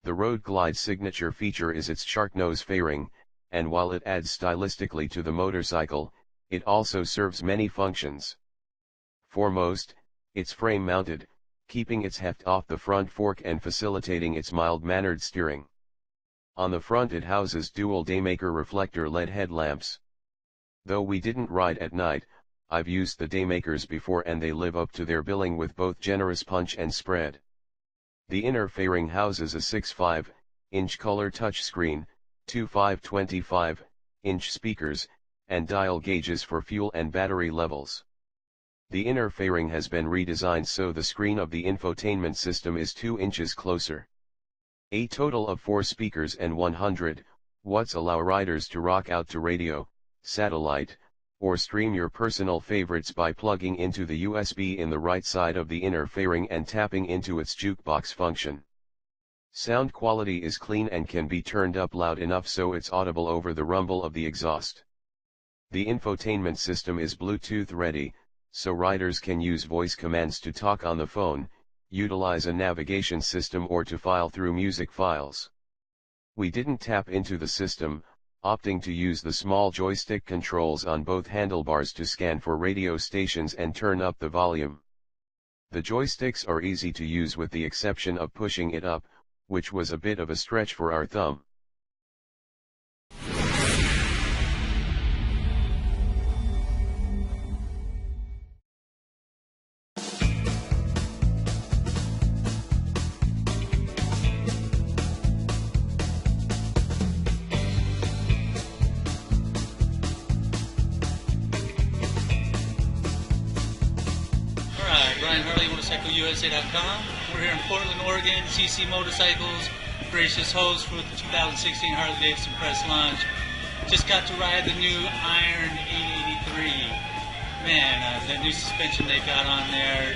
The Road Glide's signature feature is its shark nose fairing, and while it adds stylistically to the motorcycle, it also serves many functions. Foremost, it's frame-mounted, keeping its heft off the front fork and facilitating its mild-mannered steering. On the front it houses dual Daymaker reflector LED headlamps. Though we didn't ride at night, I've used the Daymakers before and they live up to their billing with both generous punch and spread. The inner fairing houses a 6.5-inch color touchscreen, two 5.25-inch speakers, and dial gauges for fuel and battery levels. The inner fairing has been redesigned so the screen of the infotainment system is 2 inches closer. A total of 4 speakers and 100 watts allow riders to rock out to radio, satellite, or stream your personal favorites by plugging into the USB in the right side of the inner fairing and tapping into its jukebox function. Sound quality is clean and can be turned up loud enough so it's audible over the rumble of the exhaust. The infotainment system is Bluetooth ready, so riders can use voice commands to talk on the phone, utilize a navigation system or to file through music files. We didn't tap into the system, opting to use the small joystick controls on both handlebars to scan for radio stations and turn up the volume. The joysticks are easy to use with the exception of pushing it up, which was a bit of a stretch for our thumb. Harley-Motorcycle-USA.com. We're here in Portland, Oregon. CC Motorcycles, gracious host for the 2016 Harley-Davidson press launch. Just got to ride the new Iron 883. Man, that new suspension they got on there,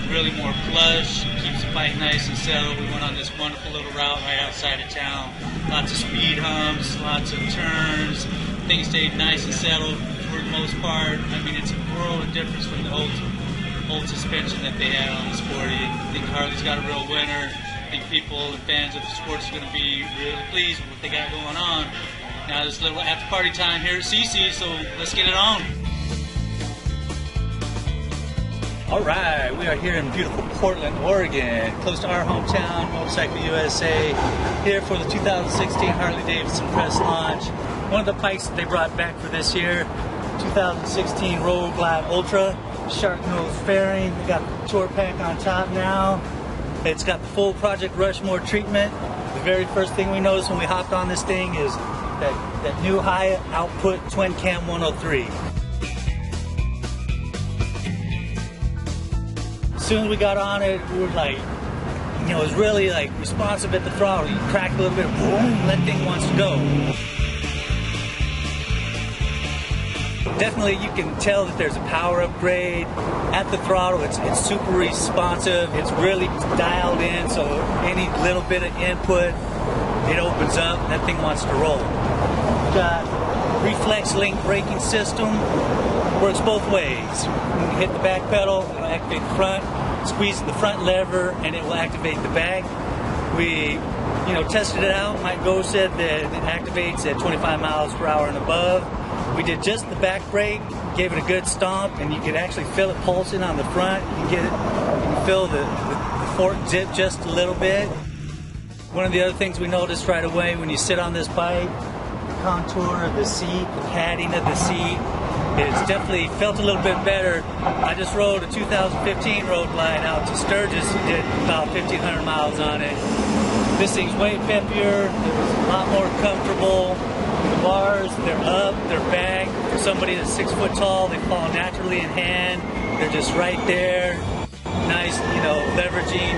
really more plush, keeps the bike nice and settled. We went on this wonderful little route right outside of town. Lots of speed humps, lots of turns. Things stayed nice and settled for the most part. I mean, it's a world of difference from the old suspension that they had on the Sporty. I think Harley's got a real winner. I think people and fans of the sports are going to be really pleased with what they got going on. Now there's a little after party time here at CC, so let's get it on. All right, we are here in beautiful Portland, Oregon, close to our hometown, Motorcycle USA, here for the 2016 Harley-Davidson press launch. One of the bikes that they brought back for this year, 2016 Road Glide Ultra. Shark nose fairing. We got the tour pack on top now. It's got the full Project Rushmore treatment. The very first thing we noticed when we hopped on this thing is that new high output twin cam 103. As soon as we got on it, we were like, you know, it was really like responsive at the throttle. You crack a little bit, boom, that thing wants to go. Definitely you can tell that there's a power upgrade. At the throttle, it's super responsive. It's really dialed in, so any little bit of input, it opens up, that thing wants to roll. We've got reflex link braking system. Works both ways. When you hit the back pedal, it'll activate the front. Squeeze the front lever, and it will activate the back. We tested it out. Mike Go said that it activates at 25 miles per hour and above. We did just the back brake, gave it a good stomp, and you could actually feel it pulsing on the front. You can feel the fork dip just a little bit. One of the other things we noticed right away when you sit on this bike, the contour of the seat, the padding of the seat, it's definitely felt a little bit better. I just rode a 2015 Road Glide out to Sturgis and did about 1,500 miles on it. This thing's way peppier, it was a lot more comfortable. The bars, they're up, they're back. For somebody that's 6 foot tall, they fall naturally in hand. They're just right there. Nice, leveraging.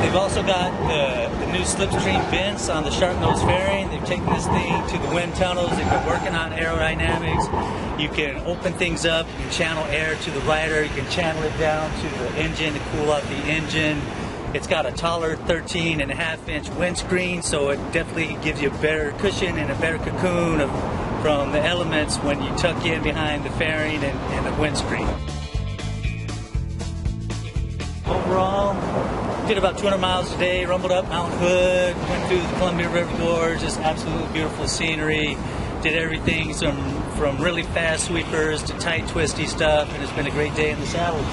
They've also got the new slipstream vents on the shark nose fairing. They've taken this thing to the wind tunnels. They've been working on aerodynamics. You can open things up. You can channel air to the rider. You can channel it down to the engine to cool out the engine. It's got a taller 13.5-inch windscreen, so it definitely gives you a better cushion and a better cocoon from the elements when you tuck in behind the fairing and the windscreen. Overall, did about 200 miles a day, rumbled up Mount Hood, went through the Columbia River Gorge, just absolutely beautiful scenery. Did everything from really fast sweepers to tight, twisty stuff, and it's been a great day in the saddle.